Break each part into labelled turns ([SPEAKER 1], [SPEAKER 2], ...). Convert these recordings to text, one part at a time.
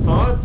[SPEAKER 1] 7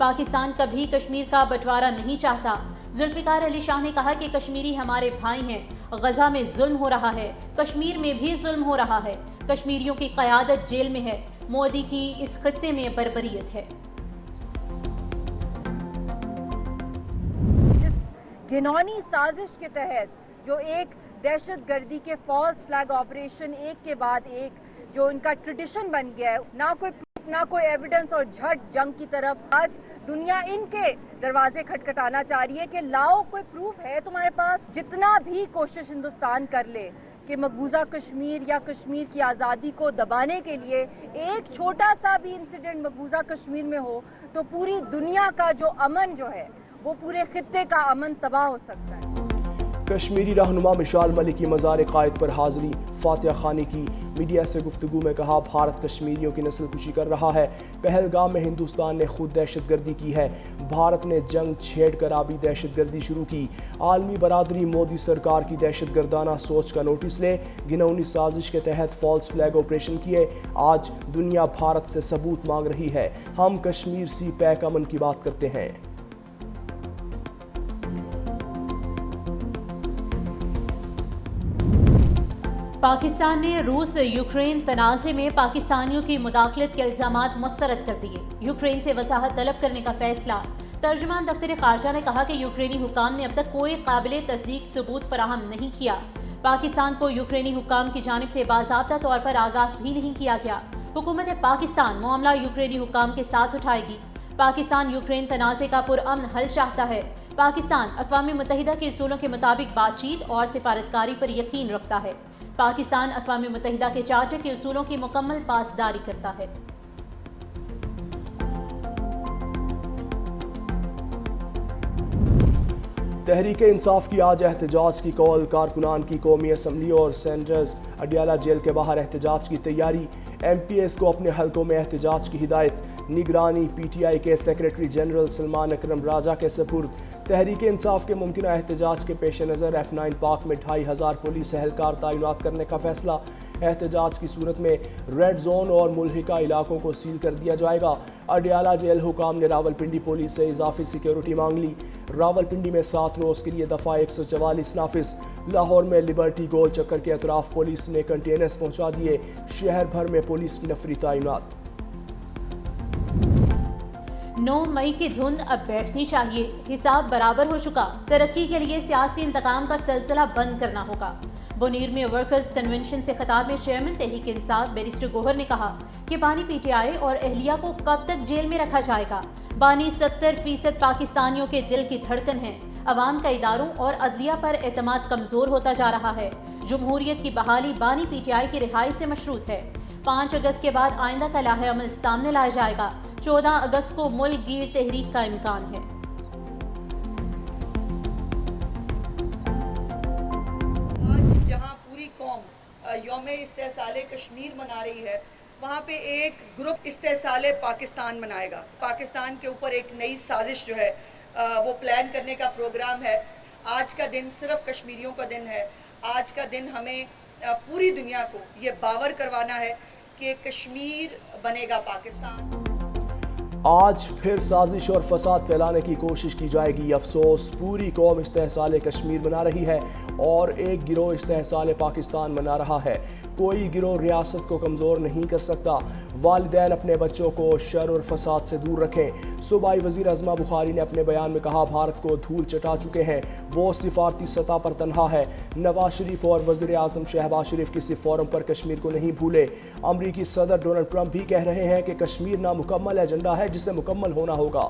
[SPEAKER 2] پاکستان کبھی کشمیر کا بٹوارا نہیں چاہتا۔ ذوالفقار علی شاہ نے کہا کہ کشمیری ہمارے بھائی ہیں، غزہ میں ظلم ہو رہا ہے، کشمیر میں بھی ظلم ہو رہا ہے، کشمیریوں کی قیادت جیل میں ہے، مودی کی اس خطے میں بربریت ہے۔
[SPEAKER 3] جس گھنونی سازش کے تحت جو ایک دہشت گردی کے فالس فلیگ آپریشن ایک کے بعد ایک جو ان کا ٹریڈیشن بن گیا ہے، نہ کوئی پروف نہ کوئی ایویڈنس اور جھٹ جنگ کی طرف آج دنیا ان کے دروازے کھٹکھٹانا چاہ رہی ہے کہ لاؤ کوئی پروف ہے تمہارے پاس۔ جتنا بھی کوشش ہندوستان کر لے کہ مقبوضہ کشمیر یا کشمیر کی آزادی کو دبانے کے لیے ایک چھوٹا سا بھی انسیڈنٹ مقبوضہ کشمیر میں ہو تو پوری دنیا کا جو امن جو ہے وہ پورے خطے کا امن تباہ ہو سکتا ہے۔
[SPEAKER 4] کشمیری رہنما مشال ملک کی مزار قائد پر حاضری، فاتحہ خوانی کی۔ میڈیا سے گفتگو میں کہا بھارت کشمیریوں کی نسل کشی کر رہا ہے، پہلگام میں ہندوستان نے خود دہشت گردی کی ہے، بھارت نے جنگ چھیڑ کر آبی دہشت گردی شروع کی، عالمی برادری مودی سرکار کی دہشت گردانہ سوچ کا نوٹس لے، گھنونی سازش کے تحت فالس فلیگ آپریشن کیے، آج دنیا بھارت سے ثبوت مانگ رہی ہے، ہم کشمیر سی پیک امن کی بات کرتے ہیں۔
[SPEAKER 2] پاکستان نے روس یوکرین تنازع میں پاکستانیوں کی مداخلت کے الزامات مسترد کر دیے، یوکرین سے وضاحت طلب کرنے کا فیصلہ۔ ترجمان دفتر خارجہ نے کہا کہ یوکرینی حکام نے اب تک کوئی قابل تصدیق ثبوت فراہم نہیں کیا، پاکستان کو یوکرینی حکام کی جانب سے باضابطہ طور پر آگاہ بھی نہیں کیا گیا۔ حکومت پاکستان معاملہ یوکرینی حکام کے ساتھ اٹھائے گی۔ پاکستان یوکرین تنازع کا پرامن حل چاہتا ہے۔ پاکستان اقوام متحدہ کے اصولوں کے مطابق بات چیت اور سفارتکاری پر یقین رکھتا ہے۔ پاکستان اقوام متحدہ کے چارٹر کے اصولوں کی مکمل پاسداری کرتا ہے۔
[SPEAKER 4] تحریک انصاف کی آج احتجاج کی کال، کارکنان کی قومی اسمبلی اور سینٹرز اڈیالہ جیل کے باہر احتجاج کی تیاری، ایم پی ایس کو اپنے حلقوں میں احتجاج کی ہدایت، نگرانی پی ٹی آئی کے سیکریٹری جنرل سلمان اکرم راجہ کے سپرد۔ تحریک انصاف کے ممکنہ احتجاج کے پیش نظر F9 پارک میں 2500 پولیس اہلکار تعینات کرنے کا فیصلہ، احتجاج کی صورت میں ریڈ زون اور ملحقہ علاقوں کو سیل کر دیا جائے گا۔ اڈیالہ جیل حکام نے راولپنڈی پولیس سے اضافی سیکیورٹی مانگ لی، راولپنڈی میں 7 روز کے لیے دفعہ 144 نافذ، لاہور میں لبرٹی گول چکر کے اطراف پولیس نے کنٹینرز پہنچا دیے، شہر بھر میں پولیس کی نفری تعینات۔
[SPEAKER 2] 9 مئی کی دھند اب بیٹھنی چاہیے، حساب برابر ہو چکا، ترقی کے لیے سیاسی انتقام کا سلسلہ بند کرنا ہوگا۔ بونیر میں ورکرز کنونشن سے خطاب میں چیئرمین تحریک انصاف بیرسٹر گوہر نے کہا کہ بانی پی ٹی آئی اور اہلیہ کو کب تک جیل میں رکھا جائے گا۔ بانی 70% پاکستانیوں کے دل کی دھڑکن ہیں، عوام کا اداروں اور عدلیہ پر اعتماد کمزور ہوتا جا رہا ہے۔ جمہوریت کی بحالی بانی پی ٹی آئی کی رہائی سے مشروط ہے۔ 5 اگست کے بعد آئندہ کا لائحہ عمل سامنے لایا جائے گا۔ 14 اگست کو ملک گیر تحریک کا امکان ہے۔
[SPEAKER 5] آج جہاں پوری قوم یوم استحصال کشمیر منا رہی ہے، وہاں پہ ایک گروپ استحصال پاکستان منائے گا۔ پاکستان کے اوپر ایک نئی سازش جو ہے وہ پلان کرنے کا پروگرام ہے۔ آج کا دن صرف کشمیریوں کا دن ہے۔ آج کا دن ہمیں پوری دنیا کو یہ باور کروانا ہے کہ کشمیر بنے گا پاکستان۔
[SPEAKER 4] آج پھر سازش اور فساد پھیلانے کی کوشش کی جائے گی، افسوس پوری قوم استحصال کشمیر منا رہی ہے اور ایک گروہ استحصال پاکستان منا رہا ہے۔ کوئی گروہ ریاست کو کمزور نہیں کر سکتا۔ والدین اپنے بچوں کو شر اور فساد سے دور رکھیں۔ صوبائی وزیر عظمہ بخاری نے اپنے بیان میں کہا بھارت کو دھول چٹا چکے ہیں، وہ سفارتی سطح پر تنہا ہے۔ نواز شریف اور وزیر اعظم شہباز شریف کسی فورم پر کشمیر کو نہیں بھولے۔ امریکی صدر ڈونلڈ ٹرمپ بھی کہہ رہے ہیں کہ کشمیر نامکمل ایجنڈا ہے جسے مکمل ہونا ہوگا۔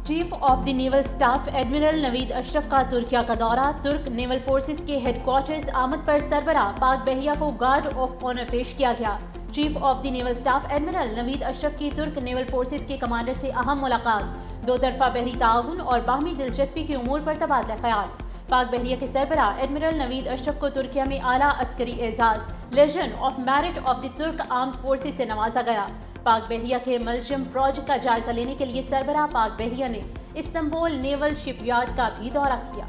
[SPEAKER 2] Chief of the naval staff admiral Naveed Ashraf کا ترکیہ کا دورہ، ترک نیول فورسز کے ہیڈ کوارٹرز آمد پر سربراہ پاک بحریہ کو گارڈ آف آنر پیش کیا گیا۔ Chief of the naval staff admiral Naveed Ashraf کی ترک نیول فورسز کے کمانڈر سے اہم ملاقات، 2 طرفہ بحری تعاون اور باہمی دلچسپی کے امور پر تبادلہ خیال۔ پاک بحریہ کے سربراہ ایڈمرل نوید اشرف کو ترکیہ میں اعلیٰ عسکری اعزاز legion of merit of the ترک آرمڈ فورسز سے نوازا گیا۔ پاک بحریہ کے ملچم پروجیکٹ کا جائزہ لینے کے لیے سربراہ پاک بحریہ نے استنبول نیول شپ یارڈ کا بھی دورہ کیا۔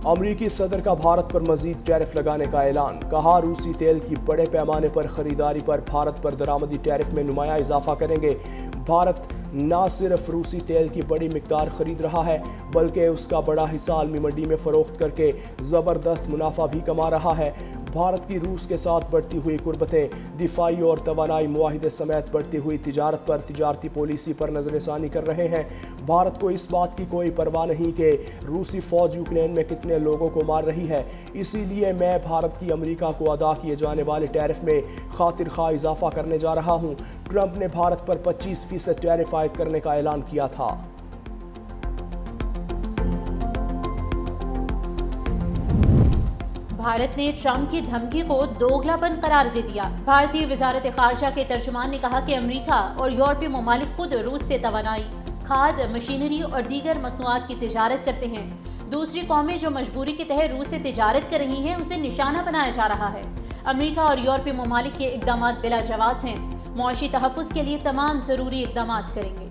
[SPEAKER 4] امریکی صدر کا بھارت پر مزید ٹیرف لگانے کا اعلان، کہا روسی تیل کی بڑے پیمانے پر خریداری پر بھارت پر درآمدی ٹیرف میں نمایاں اضافہ کریں گے۔ بھارت نہ صرف روسی تیل کی بڑی مقدار خرید رہا ہے بلکہ اس کا بڑا حصہ عالمی منڈی میں فروخت کر کے زبردست منافع بھی کما رہا ہے۔ بھارت کی روس کے ساتھ بڑھتی ہوئی قربتیں، دفاعی اور توانائی معاہدے سمیت بڑھتی ہوئی تجارت پر تجارتی پالیسی پر نظر ثانی کر رہے ہیں۔ بھارت کو اس بات کی کوئی پرواہ نہیں کہ روسی فوج یوکرین میں کتنے لوگوں کو مار رہی ہے، اسی لیے میں بھارت کی امریکہ کو ادا کیے جانے والے ٹیرف میں خاطر خواہ اضافہ کرنے جا رہا ہوں۔ ٹرمپ نے بھارت پر 25% ٹیرف عائد کرنے کا اعلان کیا تھا۔
[SPEAKER 2] بھارت نے ٹرمپ کی دھمکی کو دوگلا پن قرار دے دیا۔ بھارتی وزارت خارجہ کے ترجمان نے کہا کہ امریکہ اور یورپی ممالک خود روس سے توانائی، کھاد، مشینری اور دیگر مصنوعات کی تجارت کرتے ہیں۔ دوسری قومیں جو مجبوری کے تحت روس سے تجارت کر رہی ہیں اسے نشانہ بنایا جا رہا ہے۔ امریکہ اور یورپی ممالک کے اقدامات بلا جواز ہیں، معاشی تحفظ کے لیے تمام ضروری اقدامات کریں گے۔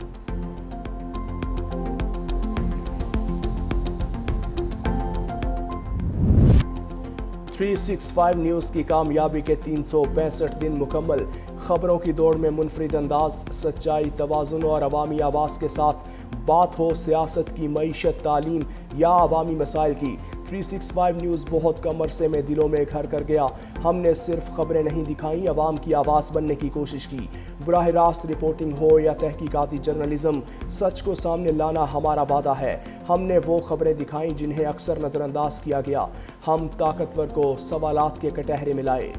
[SPEAKER 4] تھری 365 نیوز کی کامیابی کے 365 دن مکمل۔ خبروں کی دوڑ میں منفرد انداز، سچائی، توازن اور عوامی آواز کے ساتھ بات ہو سیاست کی، معیشت، تعلیم یا عوامی مسائل کی۔ 365 نیوز بہت کم عرصے میں دلوں میں گھر کر گیا۔ ہم نے صرف خبریں نہیں دکھائیں، عوام کی آواز بننے کی کوشش کی۔ براہ راست رپورٹنگ ہو یا تحقیقاتی جرنلزم، سچ کو سامنے لانا ہمارا وعدہ ہے۔ ہم نے وہ خبریں دکھائیں جنہیں اکثر نظر انداز کیا گیا۔ ہم طاقتور کو سوالات کے کٹہرے میں لائے۔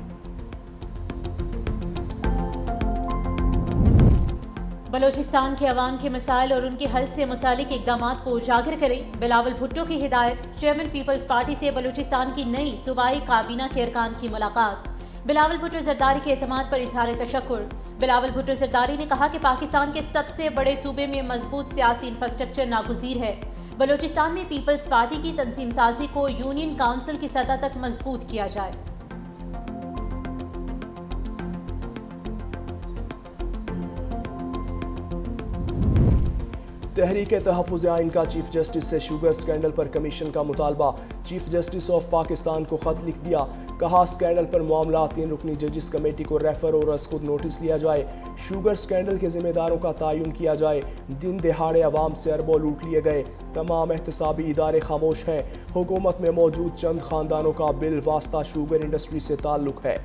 [SPEAKER 2] بلوچستان کے عوام کے مسائل اور ان کے حل سے متعلق اقدامات کو اجاگر کریں، بلاول بھٹو کی ہدایت۔ چیئرمین پیپلز پارٹی سے بلوچستان کی نئی صوبائی کابینہ کے ارکان کی ملاقات۔ بلاول بھٹو زرداری کے اعتماد پر اظہار تشکر۔ بلاول بھٹو زرداری نے کہا کہ پاکستان کے سب سے بڑے صوبے میں مضبوط سیاسی انفراسٹرکچر ناگزیر ہے۔ بلوچستان میں پیپلز پارٹی کی تنظیم سازی کو یونین کونسل کی سطح تک مضبوط کیا جائے۔
[SPEAKER 4] تحریک تحفظ آئین کا چیف جسٹس سے شوگر سکینڈل پر کمیشن کا مطالبہ۔ چیف جسٹس آف پاکستان کو خط لکھ دیا، کہا سکینڈل پر معاملہ 3 رکنی ججز کمیٹی کو ریفر اور از خود نوٹس لیا جائے۔ شوگر سکینڈل کے ذمہ داروں کا تعین کیا جائے۔ دن دہاڑے عوام سے اربوں لوٹ لیے گئے، تمام احتسابی ادارے خاموش ہیں۔ حکومت میں موجود چند خاندانوں کا بل واسطہ شوگر انڈسٹری سے تعلق ہے۔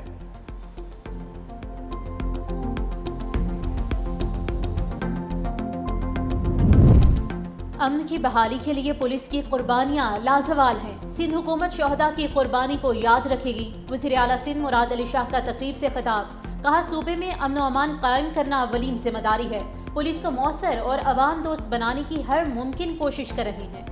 [SPEAKER 2] امن کی بحالی کے لیے پولیس کی قربانیاں لازوال ہیں۔ سندھ حکومت شہداء کی قربانی کو یاد رکھے گی۔ وزیر اعلیٰ سندھ مراد علی شاہ کا تقریب سے خطاب، کہا صوبے میں امن و امان قائم کرنا اولین ذمہ داری ہے۔ پولیس کو مؤثر اور عوام دوست بنانے کی ہر ممکن کوشش کر رہے ہیں۔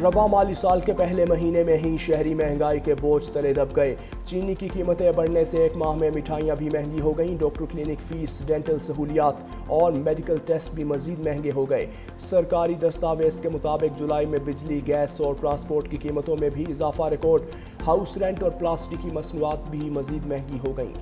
[SPEAKER 4] رواں مالی سال کے پہلے مہینے میں ہی شہری مہنگائی کے بوجھ تلے دب گئے۔ چینی کی قیمتیں بڑھنے سے ایک ماہ میں مٹھائیاں بھی مہنگی ہو گئیں۔ ڈاکٹر کلینک فیس، ڈینٹل سہولیات اور میڈیکل ٹیسٹ بھی مزید مہنگے ہو گئے۔ سرکاری دستاویز کے مطابق جولائی میں بجلی، گیس اور ٹرانسپورٹ کی قیمتوں میں بھی اضافہ ریکارڈ۔ ہاؤس رینٹ اور پلاسٹک کی مصنوعات بھی مزید مہنگی ہو گئیں۔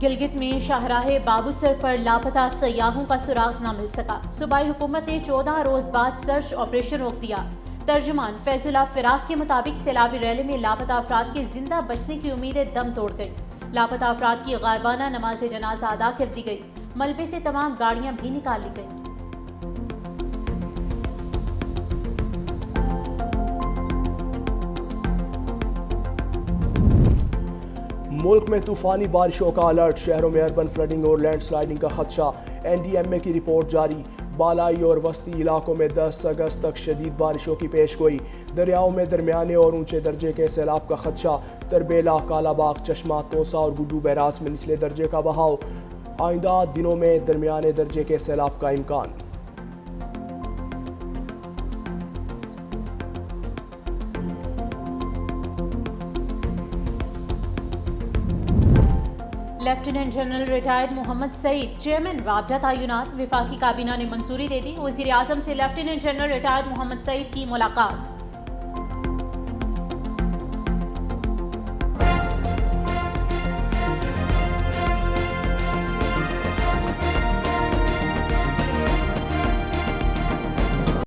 [SPEAKER 2] گلگت میں شاہراہ بابوسر پر لاپتہ سیاحوں کا سراغ نہ مل سکا۔ صوبائی حکومت نے 14 روز بعد سرچ آپریشن روک دیا۔ ترجمان فیض اللہ فراق کے مطابق سیلابی ریلے میں لاپتہ افراد کے زندہ بچنے کی امیدیں دم توڑ گئی۔ لاپتہ افراد کی غائبانہ نماز جنازہ ادا کر دی گئی۔ ملبے سے تمام گاڑیاں بھی نکال لی گئیں۔
[SPEAKER 4] ملک میں طوفانی بارشوں کا الرٹ، شہروں میں اربن فلڈنگ اور لینڈ سلائڈنگ کا خدشہ۔ این ڈی ایم اے کی رپورٹ جاری، بالائی اور وسطی علاقوں میں 10 اگست تک شدید بارشوں کی پیش گوئی۔ دریاؤں میں درمیانے اور اونچے درجے کے سیلاب کا خدشہ، تربیلا، کالا باغ، چشمہ، توسا اور گڈو بیراج میں نچلے درجے کا بہاؤ۔ آئندہ دنوں میں درمیانے درجے کے سیلاب کا امکان۔
[SPEAKER 2] لیفٹیننٹ جنرل ریٹائرڈ محمد سعید چیئرمین رابطہ تعینات، وفاقی کابینہ نے منظوری دے دی، وزیر اعظم سے لیفٹیننٹ جنرل ریٹائرڈ محمد سعید کی ملاقات۔